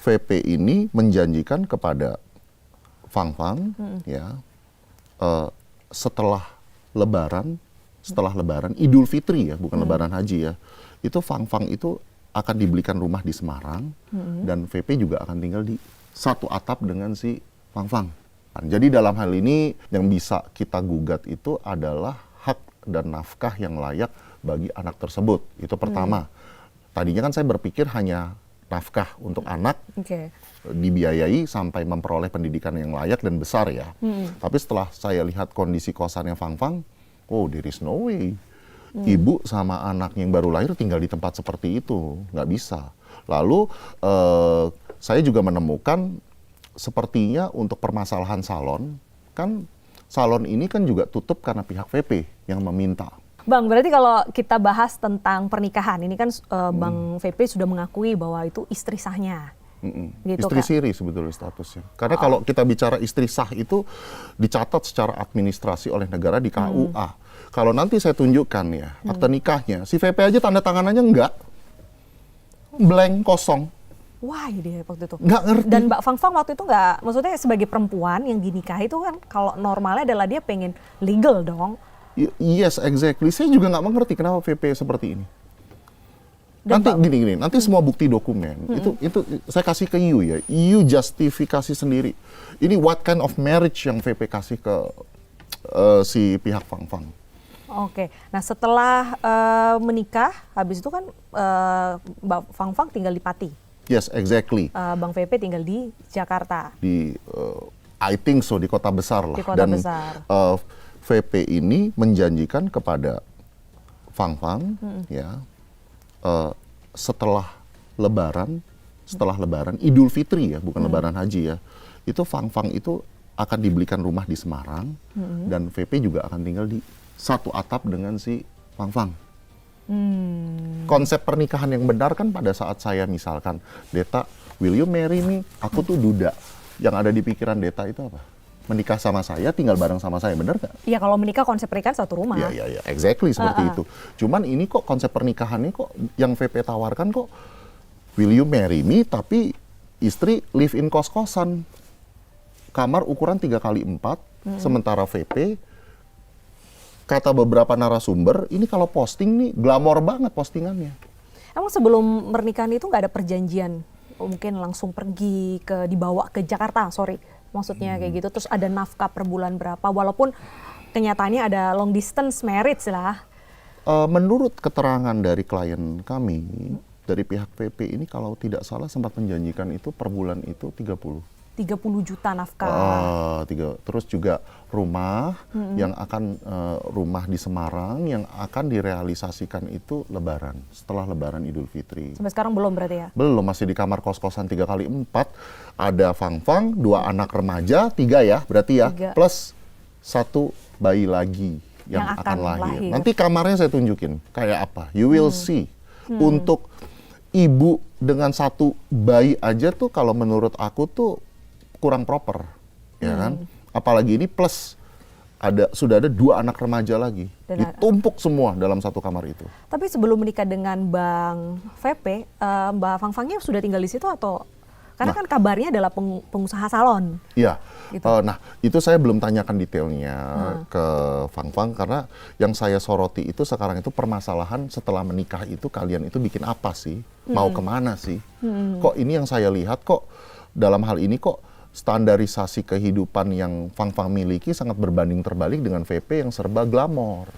VP ini menjanjikan kepada Fang Fang ya setelah Lebaran Idul Fitri ya, bukan Lebaran Haji ya, itu Fang Fang itu akan dibelikan rumah di Semarang dan VP juga akan tinggal di satu atap dengan si Fang Fang. Jadi dalam hal ini yang bisa kita gugat itu adalah hak dan nafkah yang layak bagi anak tersebut. Itu pertama. Tadinya kan saya berpikir hanya nafkah untuk anak, dibiayai sampai memperoleh pendidikan yang layak dan besar ya. Tapi setelah saya lihat kondisi kosannya Fang Fang, oh there is no way. Ibu sama anak yang baru lahir tinggal di tempat seperti itu, nggak bisa. Lalu saya juga menemukan sepertinya untuk permasalahan salon, kan salon ini kan juga tutup karena pihak VP yang meminta. Bang, berarti kalau kita bahas tentang pernikahan, ini kan Bang VP sudah mengakui bahwa itu istri sahnya. Gitu, istri siri sebetulnya statusnya. Karena kalau kita bicara istri sah itu dicatat secara administrasi oleh negara di KUA. Kalau nanti saya tunjukkan ya, akte nikahnya, si VP aja tanda tanganannya enggak. Blank, kosong. Wah, dia waktu itu. Nggak ngerti. Dan Mbak Fang Fang waktu itu nggak, maksudnya sebagai perempuan yang dinikahi itu kan kalau normalnya adalah dia pengen legal dong. Yes, exactly. Saya juga nggak mengerti kenapa VP seperti ini. Dan nanti gini, nanti semua bukti dokumen itu saya kasih ke you ya. You justifikasi sendiri. Ini what kind of marriage yang VP kasih ke si pihak Fang Fang. Oke, nah setelah menikah, habis itu kan Mbak Fang Fang tinggal di Pati. Yes, exactly. Bang VP tinggal di Jakarta. Di, I think so, di kota besar lah. Di kota Dan besar. VP ini menjanjikan kepada Fang Fang, ya, setelah Lebaran Idul Fitri ya, bukan Lebaran Haji ya, itu Fang Fang itu akan dibelikan rumah di Semarang dan VP juga akan tinggal di satu atap dengan si Fang Fang. Konsep pernikahan yang benar kan pada saat saya misalkan, Deta, will you marry me? Aku tuh duda. Yang ada di pikiran Deta itu apa? Menikah sama saya, tinggal bareng sama saya, benar nggak? Iya, kalau menikah konsep pernikahan satu rumah. Iya, exactly seperti itu. Cuman ini kok konsep pernikahannya kok yang VP tawarkan kok, will you marry me? Tapi istri live in kos-kosan. Kamar ukuran 3x4, sementara VP kata beberapa narasumber, ini kalau posting nih glamor banget postingannya. Emang sebelum pernikahan itu nggak ada perjanjian, mungkin langsung pergi dibawa ke Jakarta, maksudnya kayak gitu. Terus ada nafkah per bulan berapa, walaupun kenyataannya ada long distance marriage lah. Menurut keterangan dari klien kami, dari pihak VP ini kalau tidak salah sempat menjanjikan itu per bulan itu 30 juta nafkah. Terus juga rumah yang akan rumah di Semarang yang akan direalisasikan itu Lebaran, setelah Lebaran Idul Fitri. Sampai sekarang belum berarti ya? Belum, masih di kamar kos-kosan 3x4. Ada Fang Fang, 2 anak remaja, 3 ya berarti ya, 3. Plus 1 bayi lagi yang akan lahir. Nanti kamarnya saya tunjukin kayak apa. You will see. Untuk ibu dengan 1 bayi aja tuh kalau menurut aku tuh kurang proper, ya kan? Apalagi ini plus sudah ada 2 anak remaja lagi, ditumpuk semua dalam 1 kamar itu. Tapi sebelum menikah dengan Bang VP, Mbak Fang Fangnya sudah tinggal di situ atau? Karena kan kabarnya adalah pengusaha salon. Iya. Gitu. Nah, itu saya belum tanyakan detailnya ke Fang Fang karena yang saya soroti itu sekarang itu permasalahan setelah menikah itu kalian itu bikin apa sih? Mau kemana sih? Kok ini yang saya lihat kok dalam hal ini kok standarisasi kehidupan yang Fang Fang miliki sangat berbanding terbalik dengan VP yang serba glamor.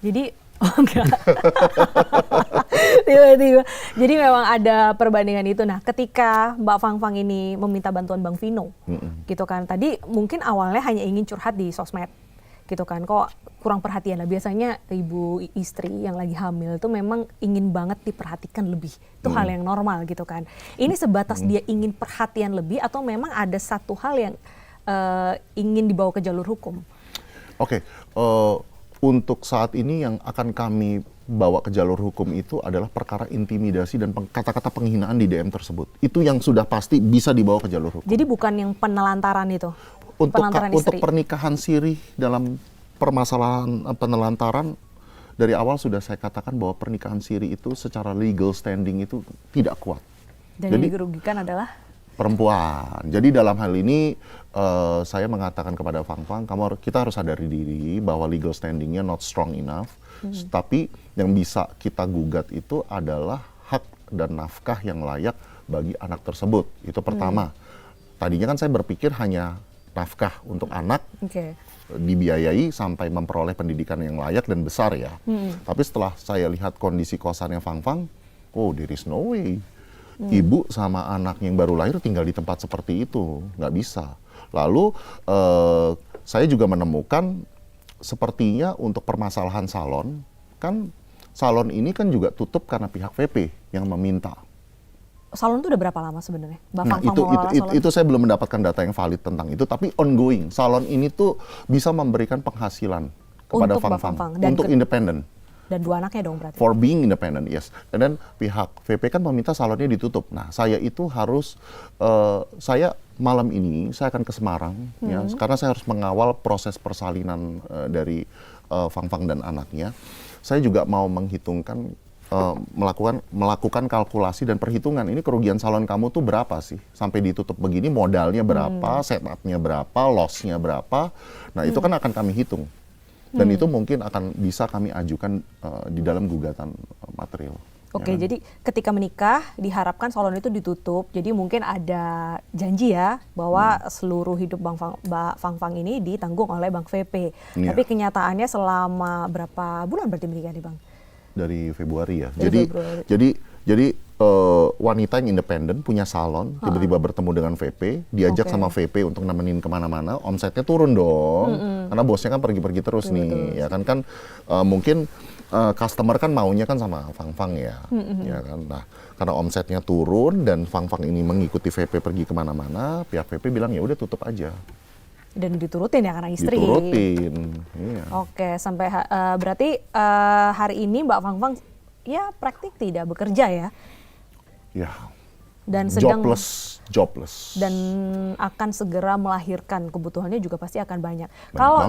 Jadi, enggak. Tiba-tiba. Jadi memang ada perbandingan itu. Nah, ketika Mbak Fang Fang ini meminta bantuan Bang Vino, gitu kan. Tadi mungkin awalnya hanya ingin curhat di sosmed, gitu kan. Kok kurang perhatian lah. Biasanya ibu istri yang lagi hamil itu memang ingin banget diperhatikan lebih. Itu hal yang normal gitu kan. Ini sebatas dia ingin perhatian lebih atau memang ada satu hal yang ingin dibawa ke jalur hukum? Oke, untuk saat ini yang akan kami bawa ke jalur hukum itu adalah perkara intimidasi dan kata-kata penghinaan di DM tersebut. Itu yang sudah pasti bisa dibawa ke jalur hukum. Jadi bukan yang penelantaran itu? Untuk pernikahan siri dalam permasalahan penelantaran, dari awal sudah saya katakan bahwa pernikahan siri itu secara legal standing itu tidak kuat. Dan yang dirugikan adalah perempuan. Jadi dalam hal ini saya mengatakan kepada Fang, kita harus sadari diri bahwa legal standingnya not strong enough. Tapi yang bisa kita gugat itu adalah hak dan nafkah yang layak bagi anak tersebut. Itu pertama. Tadinya kan saya berpikir hanya nafkah untuk anak, dibiayai sampai memperoleh pendidikan yang layak dan besar ya. Tapi setelah saya lihat kondisi kosannya Fang, oh there is no way. Ibu sama anak yang baru lahir tinggal di tempat seperti itu, nggak bisa. Lalu saya juga menemukan sepertinya untuk permasalahan salon, kan salon ini kan juga tutup karena pihak VP yang meminta. Salon itu udah berapa lama sebenarnya? Nah, itu saya belum mendapatkan data yang valid tentang itu, tapi ongoing. Salon ini tuh bisa memberikan penghasilan kepada Fang untuk independen. Dan 2 anaknya dong berarti? For being independent, yes. Dan pihak VP kan meminta salonnya ditutup. Nah, saya itu harus, saya malam ini saya akan ke Semarang, ya, karena saya harus mengawal proses persalinan dari Fang dan anaknya. Saya juga mau menghitungkan, melakukan kalkulasi dan perhitungan. Ini kerugian salon kamu tuh berapa sih? Sampai ditutup begini modalnya berapa, setupnya berapa, loss-nya berapa. Nah, itu kan akan kami hitung. Dan itu mungkin akan bisa kami ajukan di dalam gugatan material. Oke, jadi ketika menikah diharapkan salon itu ditutup. Jadi mungkin ada janji ya bahwa seluruh hidup Mbak Fang ini ditanggung oleh Bang VP. Tapi kenyataannya selama berapa bulan berarti menikah nih Bang? Dari Februari ya. Februari. Jadi wanita yang independen punya salon, tiba-tiba bertemu dengan VP, diajak sama VP untuk nemenin kemana-mana, omsetnya turun dong, karena bosnya kan pergi-pergi terus nih, ya kan mungkin customer kan maunya kan sama Fang ya, ya kan. Nah, karena omsetnya turun dan Fang ini mengikuti VP pergi kemana-mana, pihak VP bilang ya udah tutup aja. Dan diturutin ya karena istri. Diturutin, iya. Oke, sampai berarti hari ini Mbak Fang ya praktik tidak bekerja ya? Ya. Dan sedang jobless. Dan akan segera melahirkan, kebutuhannya juga pasti akan banyak. Kalau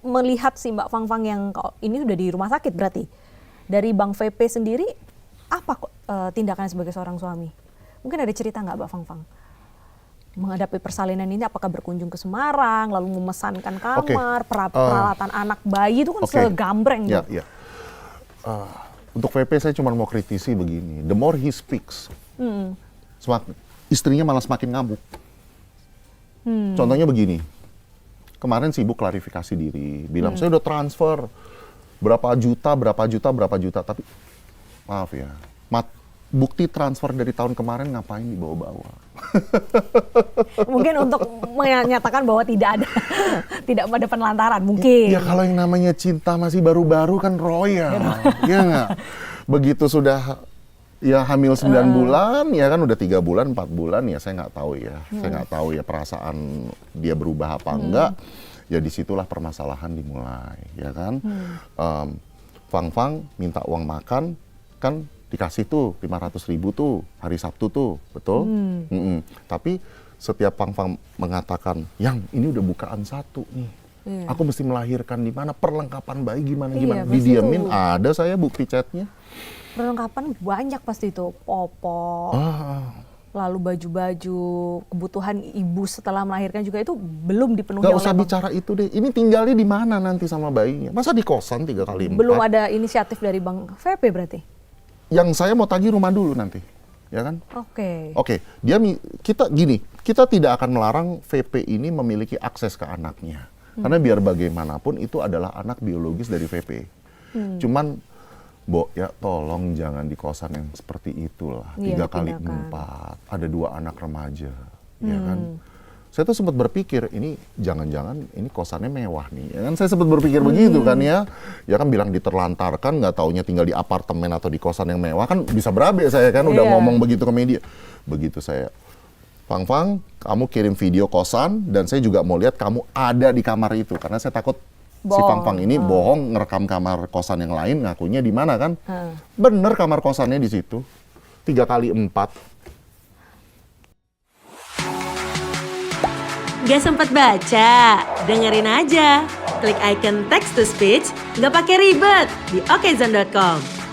melihat si Mbak Fang yang ini sudah di rumah sakit berarti, dari Bang VP sendiri apa tindakannya sebagai seorang suami? Mungkin ada cerita nggak Mbak Fang? Menghadapi persalinan ini, apakah berkunjung ke Semarang, lalu memesankan kamar, peralatan anak bayi itu kan segambreng. Ya. Untuk VP saya cuma mau kritisi begini, the more he speaks, istrinya malah semakin ngamuk. Contohnya begini, kemarin sibuk klarifikasi diri, bilang saya udah transfer berapa juta, tapi maaf ya, bukti transfer dari tahun kemarin ngapain dibawa-bawa? Mungkin untuk menyatakan bahwa tidak ada penelantaran mungkin. Ya kalau yang namanya cinta masih baru-baru kan royal, ya nggak? Begitu sudah ya hamil 9 bulan, ya kan udah 3 bulan, 4 bulan, ya saya nggak tahu ya. Saya nggak tahu ya perasaan dia berubah apa enggak. Ya disitulah permasalahan dimulai, ya kan? Fang minta uang makan, kan dikasih tuh 500.000 tuh hari Sabtu tuh, betul? Tapi setiap Fang mengatakan, yang ini udah bukaan 1 nih. Aku mesti melahirkan di mana, perlengkapan bayi gimana, didiamin, ada saya bukti chatnya. Perlengkapan banyak pasti itu, popok, lalu baju-baju, kebutuhan ibu setelah melahirkan juga itu belum dipenuhi. Gak usah bicara itu deh, ini tinggalnya di mana nanti sama bayinya? Masa di kosan 3 kali 4? Belum ada inisiatif dari Bang VP berarti? Yang saya mau tagih rumah dulu nanti, ya kan? Oke. Kita tidak akan melarang VP ini memiliki akses ke anaknya, karena biar bagaimanapun itu adalah anak biologis dari VP. Cuman, ya tolong jangan di kosan yang seperti itulah, 3 kali 4, ada 2 anak remaja, ya kan? Saya tuh sempat berpikir, ini jangan-jangan ini kosannya mewah nih, ya kan? Saya sempat berpikir begitu kan ya kan bilang diterlantarkan, nggak taunya tinggal di apartemen atau di kosan yang mewah, kan bisa berabe saya kan, udah ngomong begitu ke media. Begitu saya, Fang, kamu kirim video kosan, dan saya juga mau lihat kamu ada di kamar itu, karena saya takut si Fang ini bohong, ngerekam kamar kosan yang lain, ngakunya di mana kan? Bener kamar kosannya di situ, 3 kali 4. Gak sempet baca? Dengerin aja. Klik icon text to speech, gak pakai ribet di okezone.com.